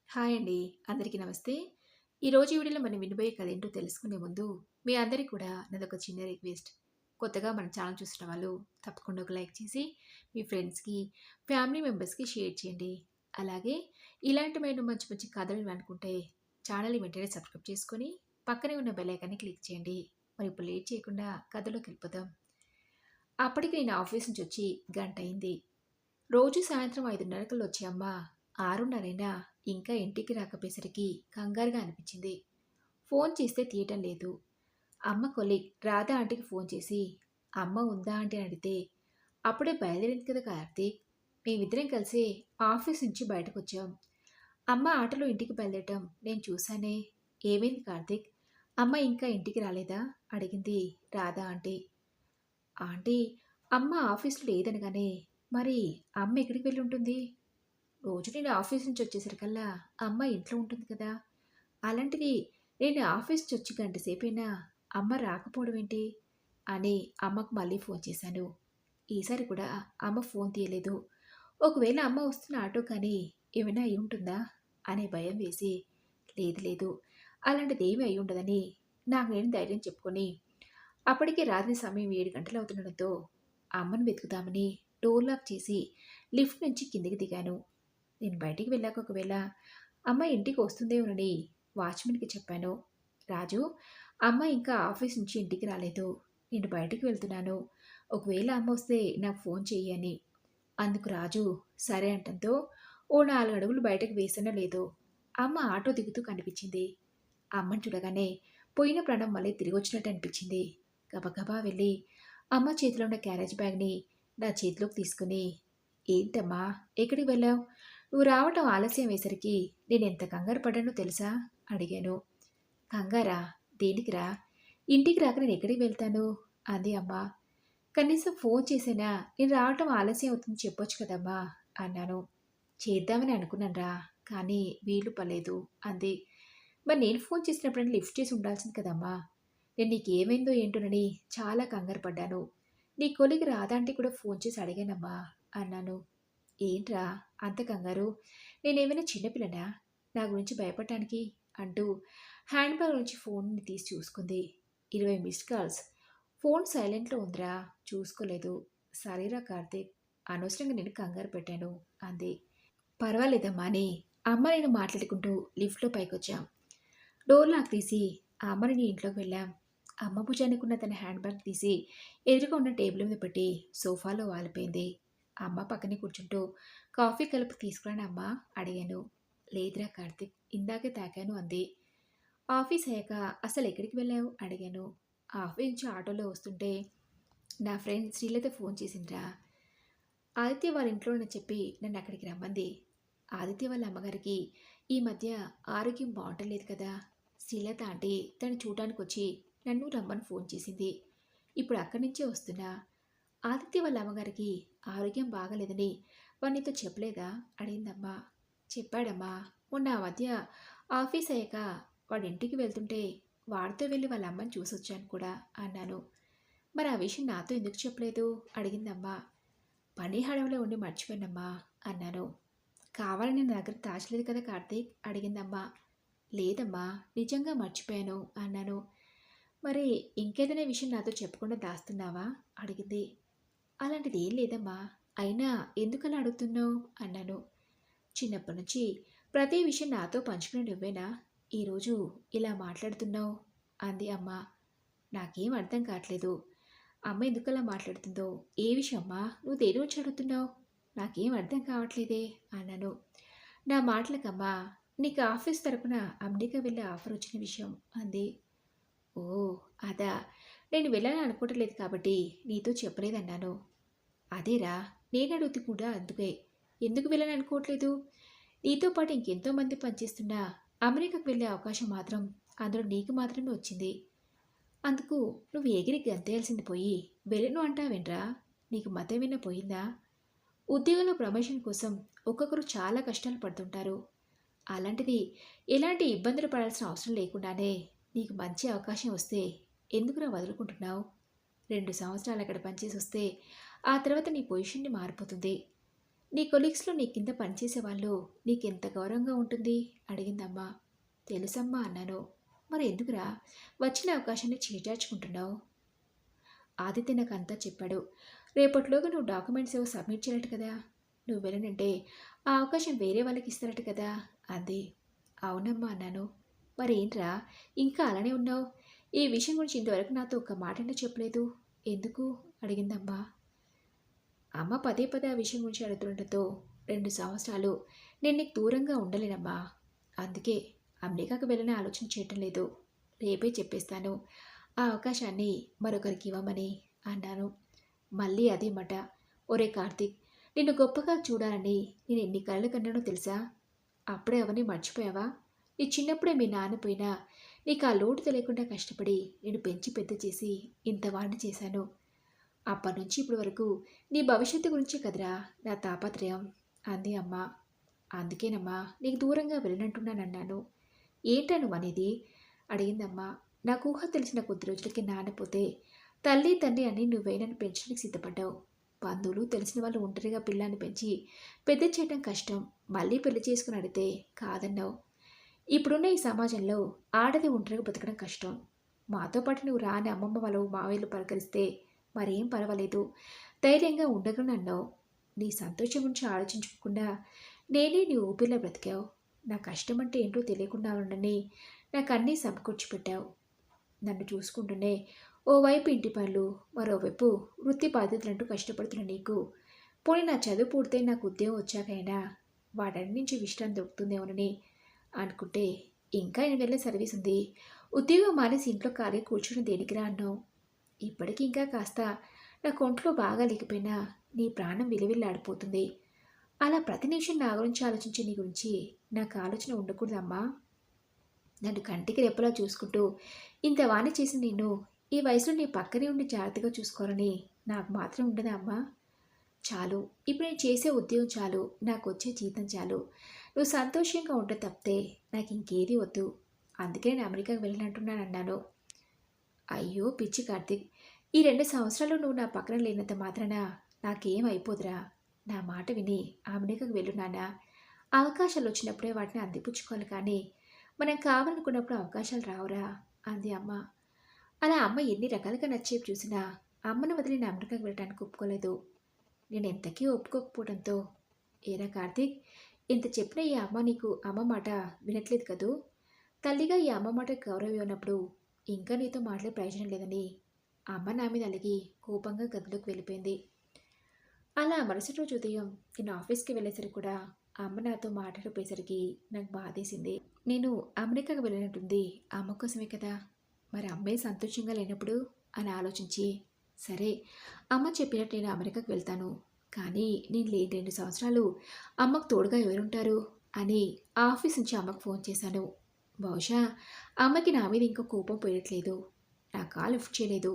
Hi అండి. అందరికీ నమస్తే. ఈరోజు ఈ వీడియోలో మనం వినబోయే కథ ఏంటో తెలుసుకునే ముందు, మీ అందరికి కూడా నాదొక చిన్న రిక్వెస్ట్. కొత్తగా మన ఛానల్ చూస్తున్న వాళ్ళు తప్పకుండా ఒక లైక్ చేసి, మీ ఫ్రెండ్స్‌కి, ఫ్యామిలీ మెంబర్స్‌కి షేర్ చేయండి. అలాగే ఇలాంటివైన మంచి మంచి కథలు వినాలనుకుంటే ఛానల్‌ని వెంటనే సబ్స్క్రైబ్ చేసుకొని, పక్కనే ఉన్న బెల్ ఐకాన్‌ని క్లిక్ చేయండి. మరి ఇప్పుడు లేట్ చేయకుండా కథలోకి వెళ్ళిపోదాం. అప్పటికి నేను ఆఫీస్ నుంచి వచ్చి గంట అయింది. రోజు సాయంత్రం 5:30 వచ్చే అమ్మ 6:30 ఇంకా ఇంటికి రాకపోయేసరికి కంగారుగా అనిపించింది. ఫోన్ చేస్తే తీయటం లేదు. అమ్మ కొలీగ్ రాధా ఆంటీకి ఫోన్ చేసి అమ్మ ఉందా ఆంటీ అని అడిగితే అప్పుడే బయలుదేరింది కదా కార్తీక్. మేమిద్దరం కలిసి ఆఫీస్ నుంచి బయటకు వచ్చాం. అమ్మ ఆటోలో ఇంటికి బయలుదేరటం నేను చూశానే. ఏమైంది కార్తీక్? అమ్మ ఇంకా ఇంటికి రాలేదా అడిగింది రాధా ఆంటీ. ఆంటీ, అమ్మ ఆఫీస్లో లేదనగానే మరి అమ్మ ఎక్కడికి వెళ్ళి ఉంటుంది? రోజు నేను ఆఫీస్ నుంచి వచ్చేసరికల్లా అమ్మ ఇంట్లో ఉంటుంది కదా. అలాంటిది నేను ఆఫీస్ నుంచి వచ్చి గంట సేపైనా అమ్మ రాకపోవడం ఏంటి అని అమ్మకు మళ్ళీ ఫోన్ చేశాను. ఈసారి కూడా అమ్మ ఫోన్ తీయలేదు. ఒకవేళ అమ్మ వస్తున్న ఆటో కానీ ఏమైనా అయి ఉంటుందా అనే భయం వేసి లేదు లేదు, అలాంటిది ఏమీ అయి ఉండదని నాకు నేను ధైర్యం చెప్పుకొని అప్పటికే రాత్రి సమయం 7 గంటలు అవుతుండడంతో అమ్మను వెతుకుదామని డోర్ లాక్ చేసి లిఫ్ట్ నుంచి కిందికి దిగాను. నేను బయటికి వెళ్ళాక ఒకవేళ అమ్మ ఇంటికి వస్తుందేమోనని వాచ్మెన్కి చెప్పాను. రాజు, అమ్మ ఇంకా ఆఫీస్ నుంచి ఇంటికి రాలేదు. నేను బయటికి వెళ్తున్నాను. ఒకవేళ అమ్మ వస్తే నాకు ఫోన్ చెయ్యి అని. అందుకు రాజు సరే అంటంతో ఓ 4 అడుగులు బయటకు వేసానో లేదో అమ్మ ఆటో దిగుతూ కనిపించింది. అమ్మని చూడగానే పోయిన ప్రాణం మళ్ళీ తిరిగి వచ్చినట్టు అనిపించింది. గబగబా వెళ్ళి అమ్మ చేతిలో ఉన్న క్యారేజ్ బ్యాగ్ని నా చేతిలోకి తీసుకుని ఏంటమ్మా, ఎక్కడికి వెళ్ళావు? నువ్వు రావటం ఆలస్యం అయ్యేసరికి నేనెంత కంగారు పడ్డానో తెలుసా అడిగాను. కంగారా? దేనికిరా? ఇంటికి రాక నేను ఎక్కడికి వెళ్తాను అంది అమ్మ. కనీసం ఫోన్ చేసినా నేను రావటం ఆలస్యం అవుతుంది చెప్పొచ్చు కదమ్మా అన్నాను. చేద్దామని అనుకున్నానురా, కానీ వీలు పలేదు అంది. మరి నేను ఫోన్ చేసినప్పుడైనా లిఫ్ట్ చేసి ఉండాల్సింది కదమ్మా. నేను నీకేమైందో ఏంటోనని చాలా కంగారు పడ్డాను. నీ కొలిగి రాదాంటి కూడా ఫోన్ చేసి అడిగానమ్మా అన్నాను. ఏంట్రా అంత కంగారు? నేనేమైనా చిన్నపిల్లనా నా గురించి భయపడటానికి అంటూ హ్యాండ్ బ్యాగ్ నుంచి ఫోన్ని తీసి చూసుకుంది. 20 మిస్డ్ కాల్స్. ఫోన్ సైలెంట్లో ఉందిరా, చూసుకోలేదు. సరేరా కార్తీక్, అనవసరంగా నేను కంగారు పెట్టాను అంది. పర్వాలేదమ్మా అని అమ్మ నేను మాట్లాడుకుంటూ లిఫ్ట్లో పైకొచ్చాం. డోర్ లాక్ తీసి ఆ అమ్మని నీ ఇంట్లోకి వెళ్ళాం. అమ్మ భుజానికున్న తన హ్యాండ్ బ్యాగ్ తీసి ఎదురుగా ఉన్న టేబుల్ మీద పెట్టి సోఫాలో వాలిపోయింది. అమ్మ పక్కనే కూర్చుంటూ కాఫీ కలుపు తీసుకురానా అమ్మా అడిగాను. లేదురా కార్తిక్, ఇందాకే తాకాను అంది. ఆఫీస్ అయ్యాక అసలు ఎక్కడికి వెళ్ళావు అడిగాను. ఆఫీస్ నుంచి ఆటోలో వస్తుంటే నా ఫ్రెండ్ శ్రీలత ఫోన్ చేసిందిరా. ఆదిత్య వాళ్ళ ఇంట్లోనే చెప్పి నన్ను అక్కడికి రమ్మంది. ఆదిత్య వాళ్ళ అమ్మగారికి ఈ మధ్య ఆరోగ్యం బాగుంటలేదు కదా. శ్రీలత ఆంటీ తను చూడడానికి వచ్చి నన్ను రమ్మని ఫోన్ చేసింది. ఇప్పుడు అక్కడి నుంచే వస్తున్నా. ఆదిత్య వాళ్ళ అమ్మగారికి ఆరోగ్యం బాగలేదని వాడు నీతో చెప్పలేదా అడిగిందమ్మా. చెప్పాడమ్మా. మొన్న ఆ మధ్య ఆఫీస్ అయ్యాక వాడి ఇంటికి వెళ్తుంటే వాడితో వెళ్ళి వాళ్ళ అమ్మని చూసొచ్చాను కూడా అన్నాను. మరి ఆ విషయం నాతో ఎందుకు చెప్పలేదు అడిగిందమ్మా. పని హడవలో ఉండి మర్చిపోయానమ్మా అన్నాను. కావాలని నా దగ్గర దాచలేదు కదా కార్తీక్ అడిగిందమ్మా. లేదమ్మా, నిజంగా మర్చిపోయాను అన్నాను. మరి ఇంకేదైనా విషయం నాతో చెప్పకుండా దాస్తున్నావా అడిగింది. అలాంటిది ఏం లేదమ్మా, అయినా ఎందుకలా అడుగుతున్నావు అన్నాను. చిన్నప్పటి నుంచి ప్రతి విషయం నాతో పంచుకునే నువ్వేనా ఈరోజు ఇలా మాట్లాడుతున్నావు అంది అమ్మ. నాకేం అర్థం కావట్లేదు. అమ్మ ఎందుకలా మాట్లాడుతుందో. ఏ విషయం అమ్మా, నువ్వు దేని వచ్చి అడుగుతున్నావు? నాకేం అర్థం కావట్లేదే అన్నాను. నా మాటలకమ్మా, నీకు ఆఫీస్ తరపున అమెరికా వెళ్ళే ఆఫర్ వచ్చిన విషయం అంది. ఓ, అదా. నేను వెళ్ళాలని అనుకోవటం లేదు కాబట్టి నీతో చెప్పలేదన్నాను. అదేరా, నేను అడుగుతూ కూడా అందుకే. ఎందుకు వెళ్ళాలని అనుకోవట్లేదు? నీతో పాటు ఇంకెంతోమంది పనిచేస్తున్నా అమెరికాకు వెళ్ళే అవకాశం మాత్రం అందులో నీకు మాత్రమే వచ్చింది. అందుకు నువ్వు ఎగిరి గంతేయాల్సింది పోయి వెళ్ళను అంటావేంట్రా? నీకు మతేమైనా పోయిందా? ఉద్యోగంలో ప్రమోషన్ కోసం ఒక్కొక్కరు చాలా కష్టాలు పడుతుంటారు. అలాంటిది ఎలాంటి ఇబ్బందులు పడాల్సిన అవసరం లేకుండానే నీకు మంచి అవకాశం వస్తే ఎందుకురా వదులుకుంటున్నావు? 2 సంవత్సరాలు అక్కడ పనిచేసి వస్తే ఆ తర్వాత నీ పొజిషన్ని మారిపోతుంది. నీ కొలీగ్స్‌లో నీ కింద పనిచేసేవాళ్ళు నీకెంత గౌరవంగా ఉంటుంది అడిగిందమ్మ. తెలుసమ్మా అన్నాను. మరి ఎందుకురా వచ్చిన అవకాశాన్ని చేజార్చుకుంటున్నావు? ఆదిత్య నాకంతా చెప్పాడు. రేపటిలోగా నువ్వు డాక్యుమెంట్స్ ఏవో సబ్మిట్ చేయాలట కదా! నువ్వు వెళ్ళనంటే ఆ అవకాశం వేరే వాళ్ళకి ఇస్తారట కదా! అంది. అవునమ్మా అన్నాను. మరేంట్రా ఇంకా అలానే ఉన్నావు? ఈ విషయం గురించి ఇంతవరకు నాతో ఒక్క మాటైనా చెప్పలేదు. ఎందుకు? అడిగిందమ్మా. అమ్మ పదే పదే ఆ విషయం గురించి అడుగుతుండటంతో 2 సంవత్సరాలు నేను నీకు దూరంగా ఉండలేనమ్మా. అందుకే అమెరికాకు వెళ్ళని ఆలోచన చేయటం లేదు. రేపే చెప్పేస్తాను. ఆ అవకాశాన్ని మరొకరికి ఇవ్వమని అన్నాను. మళ్ళీ అదే మాట. ఒరే కార్తీక్! నిన్ను గొప్పగా చూడాలని నేను ఎన్ని కలలు కన్నానో తెలుసా? అప్పుడే అవన్నీ మర్చిపోయావా? నీ చిన్నప్పుడే మీ నాన్న పోయినా నీకు ఆ లోటు తెలియకుండా కష్టపడి నేను పెంచి పెద్ద చేసి ఇంత వాడిని చేశాను. అప్పటినుంచి ఇప్పటి వరకు నీ భవిష్యత్తు గురించే కదరా నా తాపత్రయం అంది అమ్మ. అందుకేనమ్మా నీకు దూరంగా వెళ్ళనంటున్నానన్నాను. ఏంటా నువ్వనేది? అడిగిందమ్మ. నాకు ఊహ తెలిసిన కొద్ది రోజులకి నాన్న పోతే తల్లి తండ్రి అని నువ్వే నన్ను పెంచడానికి సిద్ధపడ్డావు. బంధువులు తెలిసిన వాళ్ళు ఒంటరిగా పిల్లాన్ని పెంచి పెద్ద చేయడం కష్టం. మళ్ళీ పెళ్లి చేసుకుని అడిగితే కాదన్నావు. ఇప్పుడున్న ఈ సమాజంలో ఆడది ఒంటరిగా బతకడం కష్టం. మాతో పాటు నువ్వు రాని అమ్మమ్మ వాళ్ళు మావయ్యలు పలకరిస్తే మరేం పర్వాలేదు. ధైర్యంగా ఉండగలనన్నావు. నీ సంతోషం గురించి ఆలోచించకుండా నేనే నీ ఊపిరిలో బ్రతికావు. నా కష్టం అంటే ఏంటో తెలియకుండా ఉండని నాకు అన్నీ సమకూర్చి పెట్టావు. నన్ను చూసుకుంటూనే ఓవైపు ఇంటి పనులు, మరోవైపు వృత్తి బాధ్యతలంటూ కష్టపడుతున్న నీకు పోనీ నా చదువు పూర్తయి నాకు ఉద్యోగం వచ్చాకైనా వాటన్ని నుంచి విశ్రాంతి దొరుకుతుందేమోనని అనుకుంటే ఇంకా 8 నెలల సర్వీస్ ఉంది. ఉద్యోగం మానేసి ఇంట్లో ఖాళీ కూర్చొని దేనికిరా అన్నావు. ఇప్పటికి ఇంకా కాస్త నా ఒంట్లో బాగా లేకపోయినా నీ ప్రాణం విలువిల్లాడిపోతుంది. అలా ప్రతి నిమిషం నా గురించి ఆలోచించే నీ గురించి నాకు ఆలోచన ఉండకూడదమ్మా. నన్ను కంటికి రెప్పలా చూసుకుంటూ ఇంత వాణి చేసి నిన్ను ఈ వయసులో నీ పక్కనే ఉండి జాగ్రత్తగా చూసుకోవాలని నాకు మాత్రం ఉండదా అమ్మా? చాలు. ఇప్పుడు నేను చేసే ఉద్యోగం చాలు. నాకు వచ్చే జీతం చాలు. నువ్వు సంతోషంగా ఉంటే తప్పితే నాకు ఇంకేది వద్దు. అందుకే నేను అమెరికాకి వెళ్ళనంటున్నానన్నాను. అయ్యో పిచ్చి కార్తీక్! ఈ 2 సంవత్సరాలు నువ్వు నా పక్కన లేనంత మాత్రాన నాకేం అయిపోదురా. నా మాట విని అమెరికాకు వెళ్ళు నాన్నా. అవకాశాలు వచ్చినప్పుడే వాటిని అందిపుచ్చుకోవాలి కానీ మనం కావాలనుకున్నప్పుడు అవకాశాలు రావురా అంది అమ్మ. అలా అమ్మ ఎన్ని రకాలుగా నచ్చేవి చూసినా అమ్మను వదిలి నేను అమెరికాకు వెళ్ళడానికి ఒప్పుకోలేదు. నేను ఎంతకీ ఒప్పుకోకపోవడంతో ఏరా కార్తీక్! ఇంత చెప్పిన ఈ అమ్మ నీకు అమ్మ మాట వినట్లేదు కదూ? తల్లిగా ఈ అమ్మ మాట గౌరవం ఇవ్వనప్పుడు ఇంకా నీతో మాట్లాడే ప్రయోజనం లేదని అమ్మ నా మీద అలిగి కోపంగా గదిలోకి వెళ్ళిపోయింది. అలా మరుసటి రోజు ఉదయం నేను ఆఫీస్కి వెళ్ళేసరికి కూడా అమ్మ నాతో మాట్లాడిపోయేసరికి నాకు బాధేసింది. నేను అమెరికాకు వెళ్ళినట్టుంది అమ్మ కోసమే కదా! మరి అమ్మే సంతోషంగా లేనప్పుడు అని ఆలోచించి సరే అమ్మ చెప్పినట్టు నేను అమెరికాకు వెళ్తాను. కానీ నేను లేని 2 సంవత్సరాలు అమ్మకు తోడుగా ఎవరుంటారు అని ఆఫీస్ నుంచి అమ్మకు ఫోన్ చేశాను. బహుశా అమ్మకి నా మీద ఇంకో కోపం పోయట్లేదు. నా కాల్ లిఫ్ట్ చేయలేదు.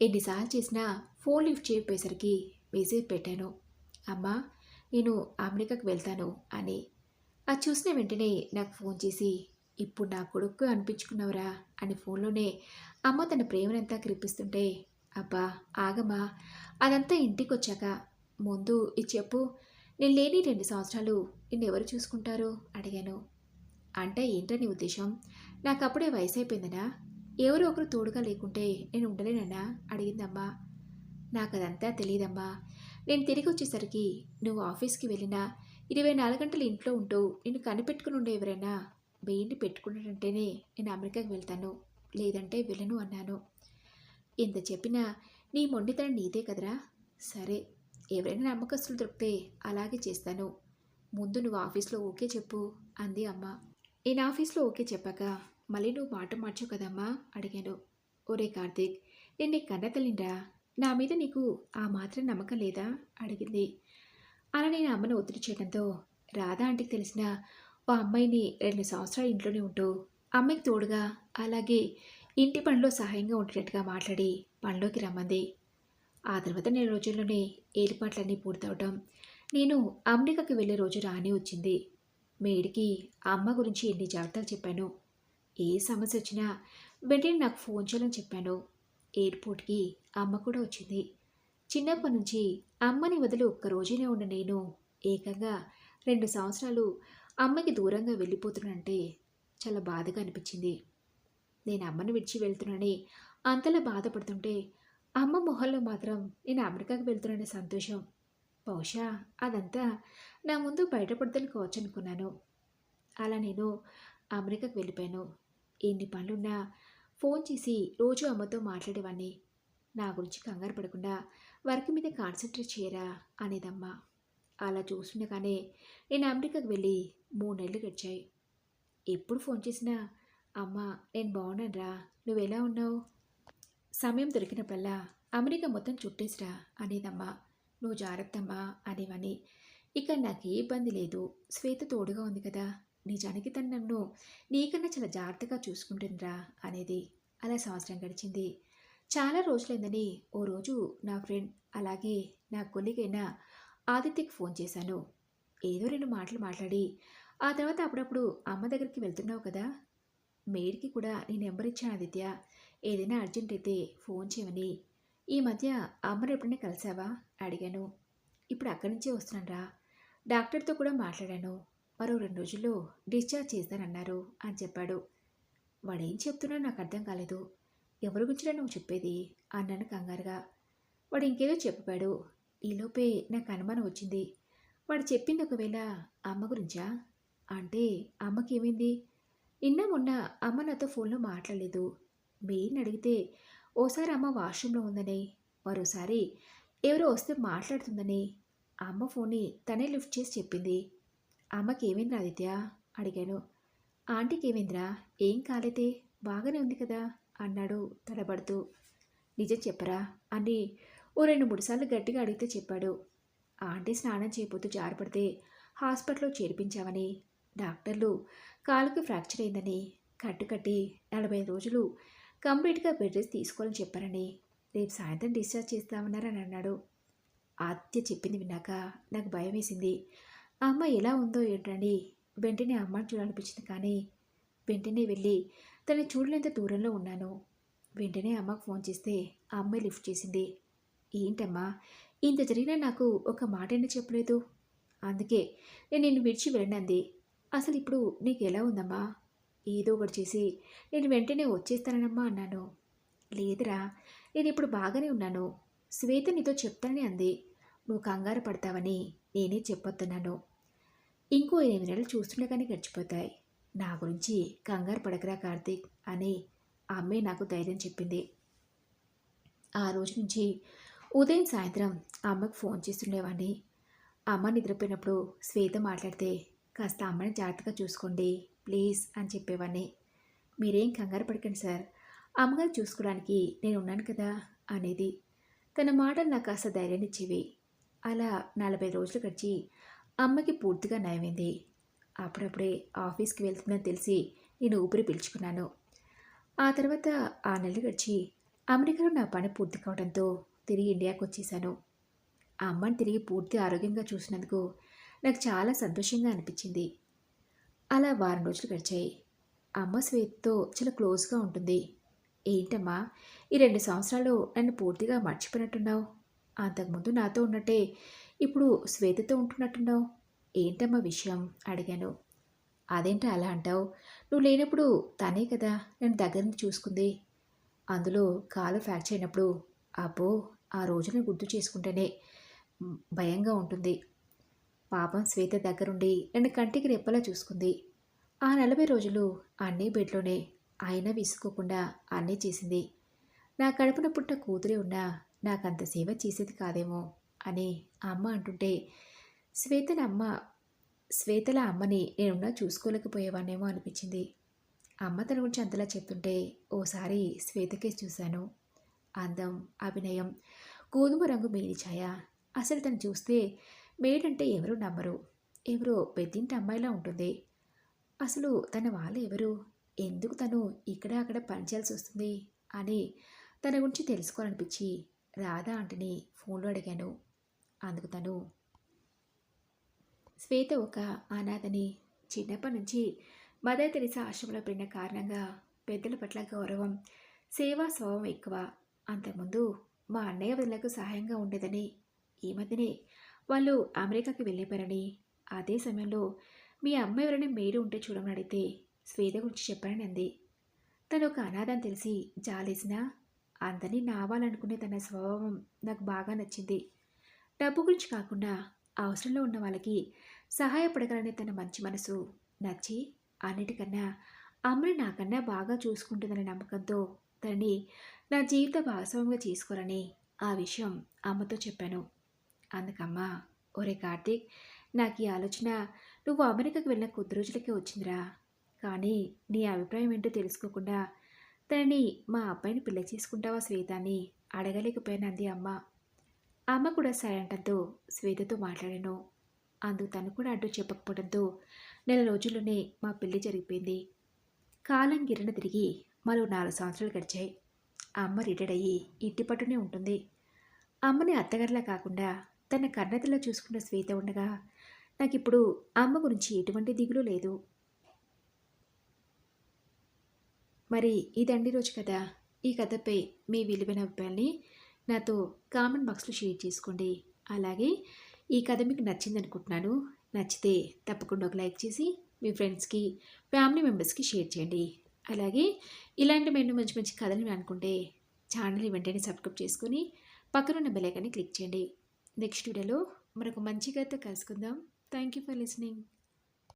ఎన్నిసార్లు చేసినా ఫోన్ లిఫ్ట్ చేయకపోయేసరికి మెసేజ్ పెట్టాను. అమ్మా నేను అమెరికాకు వెళ్తాను అని. అది చూసిన వెంటనే నాకు ఫోన్ చేసి ఇప్పుడు నా కొడుకు అనిపించుకున్నావురా అని ఫోన్లోనే అమ్మ తన ప్రేమనంతా కురిపిస్తుంటే అబ్బా ఆగమ్మా అదంతా ఇంటికి వచ్చాక ముందు ఇది చెప్పు. నేను లేని 2 సంవత్సరాలు నిన్నెవరు చూసుకుంటారు అడిగాను. అంటే ఏంటో నీ ఉద్దేశం? నాకప్పుడే వయసు అయిపోయిందనా? ఎవరో ఒకరు తోడుగా లేకుంటే నేను ఉండలేనన్నా అడిగిందమ్మా. నాకదంతా తెలియదమ్మా. నేను తిరిగి వచ్చేసరికి నువ్వు ఆఫీస్కి వెళ్ళినా 24 గంటలు ఇంట్లో ఉంటూ నిన్ను కనిపెట్టుకుని ఉండే ఎవరైనా బెయిల్ని పెట్టుకున్నాడంటేనే నేను అమెరికాకి వెళ్తాను. లేదంటే వెళ్ళను అన్నాను. ఎంత చెప్పినా నీ మొండితనం నీదే కదరా. సరే ఎవరైనా నమ్మకస్తులు దొరికితే అలాగే చేస్తాను. ముందు నువ్వు ఆఫీస్లో ఓకే చెప్పు అంది అమ్మ. నేను ఆఫీస్లో ఓకే చెప్పాక మళ్ళీ నువ్వు మాట మార్చావు కదమ్మా అడిగాను. ఒరే కార్తీక్! నేను నీ కన్న తల్లిండ్రా. నా మీద నీకు ఆ మాత్రం నమ్మకం లేదా అడిగింది. అలా నేను అమ్మను ఒత్తిడి చేయడంతో రాధా ఆంటీకి తెలిసిన ఓ అమ్మాయిని 2 సంవత్సరాలు ఇంట్లోనే ఉంటూ అమ్మాయికి తోడుగా అలాగే ఇంటి పనిలో సహాయంగా ఉండేటట్టుగా మాట్లాడి పనిలోకి రమ్మంది. ఆ తర్వాత 4 రోజుల్లోనే ఏర్పాట్లన్నీ పూర్తవటం నేను అమెరికాకి వెళ్ళే రోజు రానే వచ్చింది. మేడికి అమ్మ గురించి ఎన్ని జాగ్రత్తలు చెప్పాను. ఏ సమస్య వచ్చినా వెంటనే నాకు ఫోన్ చేయాలని చెప్పాను. ఎయిర్పోర్ట్కి అమ్మ కూడా వచ్చింది. చిన్నప్పటి నుంచి అమ్మని వదిలి ఒక్క రోజునే ఉన్న నేను ఏకంగా 2 సంవత్సరాలు అమ్మకి దూరంగా వెళ్ళిపోతున్నానంటే చాలా బాధగా అనిపించింది. నేను అమ్మని విడిచి వెళ్తున్నానని అంతలా బాధపడుతుంటే, అమ్మ మొహంలో మాత్రం నేను అమెరికాకి వెళ్తున్నాననే సంతోషం. బహుశా అదంతా నా ముందు బయటపడదని కావచ్చనుకున్నాను. అలా నేను అమెరికాకి వెళ్ళిపోయాను. ఎన్ని పనులున్నా ఫోన్ చేసి రోజు అమ్మతో మాట్లాడేవాడిని. నా గురించి కంగారు పడకుండా వర్క్ మీద కాన్సంట్రేట్ చేయరా అనేదమ్మ. అలా చూస్తుండగానే నేను అమెరికాకి వెళ్ళి 3 నెలలు గడిచాయి. ఎప్పుడు ఫోన్ చేసినా, అమ్మ నేను బాగున్నానురా, నువ్వెలా ఉన్నావు? సమయం దొరికినప్పుడల్లా అమెరికా మొత్తం చుట్టేసిరా అనేదమ్మా. నువ్వు జాగ్రత్తమ్మా అనేవని. ఇక నాకే ఇబ్బంది లేదు. శ్వేత తోడుగా ఉంది కదా. నిజానికి తను నన్ను నీకన్నా చాలా జాగ్రత్తగా చూసుకుంటుందిరా అనేది. అలా సంవత్సరం గడిచింది. చాలా రోజులైందని ఓ రోజు నా ఫ్రెండ్ అలాగే నా కొలీగ్ అయిన ఆదిత్యకి ఫోన్ చేశాను. ఏదో 2 మాటలు మాట్లాడి, ఆ తర్వాత అప్పుడప్పుడు అమ్మ దగ్గరికి వెళ్తున్నావు కదా, మెయిల్‌కి కూడా నీ నెంబర్ ఇచ్చాను ఆదిత్య. ఏదైనా అర్జెంట్ అయితే ఫోన్ చేయమని. ఈ మధ్య అమ్మని ఎప్పుడైనా కలిసావా అడిగాను. ఇప్పుడు అక్కడి నుంచే వస్తున్నానురా. డాక్టర్‌తో కూడా మాట్లాడాను. మరో 2 రోజుల్లో డిశ్చార్జ్ చేస్తానన్నారు అని చెప్పాడు. వాడేం చెప్తున్నాడో నాకు అర్థం కాలేదు. ఎవరి గురించిరా నువ్వు చెప్పేది అన్నాను కంగారుగా. వాడు ఇంకేదో చెప్పాడు. ఈలోపే నాకు అనుమానం వచ్చింది. వాడు చెప్పింది ఒకవేళ అమ్మ గురించా? అంటే అమ్మకేమైంది? నిన్న మొన్న అమ్మ నాతో ఫోన్లో మాట్లాడలేదు. మెయిల్ని అడిగితే ఓసారి అమ్మ వాష్రూమ్లో ఉందని, మరోసారి ఎవరో వస్తే మాట్లాడుతుందని అమ్మ ఫోన్ని తనే లిఫ్ట్ చేసి చెప్పింది. అమ్మకి ఏమైంది ఆదిత్య అడిగాను. ఆంటీకి ఏమైందిరా, ఏం కాలేదే, బాగానే ఉంది కదా అన్నాడు తడబడుతూ. నిజం చెప్పరా అని ఓ 2-3 సార్లు గట్టిగా అడిగితే చెప్పాడు. ఆంటీ స్నానం చేయబోతూ జారిపడితే హాస్పిటల్లో చేర్పించామని, డాక్టర్లు కాలుకి ఫ్రాక్చర్ అయిందని, కట్టుకట్టి 45 రోజులు కంప్లీట్గా బెడ్ రెస్ట్ తీసుకోవాలని చెప్పారని, రేపు సాయంత్రం డిశ్చార్జ్ చేస్తామన్నారని అన్నాడు. ఆదిత్య చెప్పింది విన్నాక నాకు భయం వేసింది. అమ్మ ఎలా ఉందో ఏంటని వెంటనే అమ్మని చూడాలనిపించింది. కానీ వెంటనే వెళ్ళి తనని చూడలేంత దూరంలో ఉన్నాను. వెంటనే అమ్మకు ఫోన్ చేస్తే ఆ అమ్మాయి లిఫ్ట్ చేసింది. ఏంటమ్మా, ఇంత జరిగినా నాకు ఒక మాటైనా చెప్పలేదు. అందుకే నేను నిన్ను విడిచి వెళ్ళనంది. అసలు ఇప్పుడు నీకు ఎలా ఉందమ్మా? ఏదో ఒకటి చేసి నేను వెంటనే వచ్చేస్తానమ్మా అన్నాను. లేదురా, నేను ఇప్పుడు బాగానే ఉన్నాను. శ్వేత నీతో చెప్తానని అంది. నువ్వు కంగారు పడతావని నేనే చెప్పొస్తున్నాను. ఇంకో 8 నెలలు చూస్తుండగానే గడిచిపోతాయి. నా గురించి కంగారు పడకరా కార్తీక్ అని ఆ అమ్మాయి నాకు ధైర్యం చెప్పింది. ఆ రోజు నుంచి ఉదయం సాయంత్రం అమ్మకు ఫోన్ చేస్తుండేవాడిని. అమ్మ నిద్రపోయినప్పుడు శ్వేత మాట్లాడితే కాస్త అమ్మని జాగ్రత్తగా చూసుకోండి ప్లీజ్ అని చెప్పేవాడిని. మీరేం కంగారు పడకండి సార్, అమ్మగారు చూసుకోవడానికి నేను ఉన్నాను కదా అనేది. తన మాటలు నాకు కాస్త ధైర్యాన్నిచ్చేవి. అలా 40 రోజులు గడిచి అమ్మకి పూర్తిగా నయమైంది. అప్పుడప్పుడే ఆఫీస్కి వెళ్తుందని తెలిసి నేను ఊపిరి పీల్చుకున్నాను. ఆ తర్వాత 6 నెలలు గడిచి అమెరికాలో నా పని పూర్తి కావడంతో తిరిగి ఇండియాకి వచ్చేసాను. ఆ అమ్మని తిరిగి పూర్తి ఆరోగ్యంగా చూసినందుకు నాకు చాలా సంతోషంగా అనిపించింది. అలా వారం రోజులు గడిచాయి. అమ్మ శ్వేతతో చాలా క్లోజ్గా ఉంటుంది. ఏంటమ్మా, ఈ 2 సంవత్సరాలు నన్ను పూర్తిగా మర్చిపోయినట్టున్నావు. అంతకుముందు నాతో ఉన్నట్టే ఇప్పుడు శ్వేతతో ఉంటున్నట్టున్నావు. ఏంటమ్మా విషయం అడిగాను. అదేంటో అలా అంటావు? నువ్వు లేనప్పుడు తనే కదా నన్ను దగ్గర నుంచి చూసుకుంది. అందులో కాలు ఫ్రాక్చర్ అయినప్పుడు అబ్బో, ఆ రోజులను గుర్తు చేసుకుంటేనే భయంగా ఉంటుంది. పాపం శ్వేత దగ్గరుండి నన్ను కంటికి రెప్పలా చూసుకుంది. ఆ 40 రోజులు అన్నీ బెడ్లోనే, అయినా విసుకోకుండా అన్నీ చేసింది. నా కడుపున పుట్టిన కూతురే ఉన్నా నాకంత సేవ చేసేది కాదేమో అని అమ్మ అంటుంటే, శ్వేతల అమ్మ శ్వేతల అమ్మని నేనున్నా చూసుకోలేకపోయేవానేమో అనిపించింది. అమ్మ తన గురించి అంతలా చెప్తుంటే ఓసారి శ్వేతకేసి చూశాను. అందం, అభినయం, గోధుమ రంగు మేలి ఛాయ. అసలు తను చూస్తే మేడంటే ఎవరూ నమ్మరు. ఎవరో పెద్దింటి అమ్మాయిలా ఉంటుంది. అసలు తన వాళ్ళు ఎవరు? ఎందుకు తను ఇక్కడ అక్కడ పనిచేయాల్సి వస్తుంది అని తన గురించి తెలుసుకోవాలనిపించి రాధా ఆంటీని ఫోన్లో అడిగాను. అందుకు తను శ్వేత ఒక అనాథని, చిన్నప్పటి నుంచి మదర్ తెరిసా ఆశ్రమంలో పెరిగిన కారణంగా పెద్దల పట్ల గౌరవం, సేవా స్వభావం ఎక్కువ. అంతకుముందు మా అన్నయ్య వదినలకు సహాయంగా ఉండేదని, ఈ మధ్యనే వాళ్ళు అమెరికాకి వెళ్ళిపోయారని, అదే సమయంలో మీ అమ్మ ఎవరైనా మేడ్ ఉంటే చూడమని అడిగితే శ్వేత గురించి చెప్పానని అంది. తను ఒక అనాథ అని తెలిసి జాలేసినా అందరినీ నావాలనుకునే తన స్వభావం నాకు బాగా నచ్చింది. డబ్బు గురించి కాకుండా అవసరంలో ఉన్న వాళ్ళకి సహాయపడగలనే తన మంచి మనసు నచ్చి, అన్నిటికన్నా అమ్మని నాకన్నా బాగా చూసుకుంటుందనే నమ్మకంతో తనని నా జీవిత భాగస్వామిగా చేసుకోవాలని ఆ విషయం అమ్మతో చెప్పాను. అందుకమ్మ, ఒరే కార్తీక్, నాకు ఈ ఆలోచన నువ్వు అమెరికాకు వెళ్ళిన కొద్ది రోజులకే వచ్చిందిరా. కానీ నీ అభిప్రాయం ఏంటో తెలుసుకోకుండా తనని మా అబ్బాయిని పెళ్లి చేసుకుంటావా శ్వేత అని అడగలేకపోయానంది అమ్మ. అమ్మ కూడా సరే అనటంతో శ్వేతతో మాట్లాడాను. అందుకు తను కూడా అడ్డు చెప్పకపోవడంతో నెల రోజుల్లోనే మా పెళ్లి జరిగిపోయింది. కాలం గిర్రన తిరిగి మరో 4 సంవత్సరాలు గడిచాయి. అమ్మ రిటైర్డ్ అయ్యి ఇంటి పట్టునే ఉంటుంది. అమ్మని అత్తగారిలా కాకుండా తన కన్నతల్లా చూసుకున్న శ్వేత ఉండగా నాకిప్పుడు అమ్మ గురించి ఎటువంటి దిగులు లేదు. మరి ఇదండి రోజు కథ. ఈ కథపై మీ విలువైన అభిప్రాయాన్ని నాతో కామెంట్ బాక్స్లో షేర్ చేసుకోండి. అలాగే ఈ కథ మీకు నచ్చిందనుకుంటున్నాను. నచ్చితే తప్పకుండా ఒక లైక్ చేసి మీ ఫ్రెండ్స్కి, ఫ్యామిలీ మెంబర్స్కి షేర్ చేయండి. అలాగే ఇలాంటి మరిన్ని మంచి మంచి కథలు అనుకుంటే ఛానల్ని వెంటనే సబ్స్క్రైబ్ చేసుకొని పక్కనున్న బెల్ ఐకాన్ని క్లిక్ చేయండి. నెక్స్ట్ వీడియోలో మరొక మంచి కథతో కలుసుకుందాం. Thank you for listening.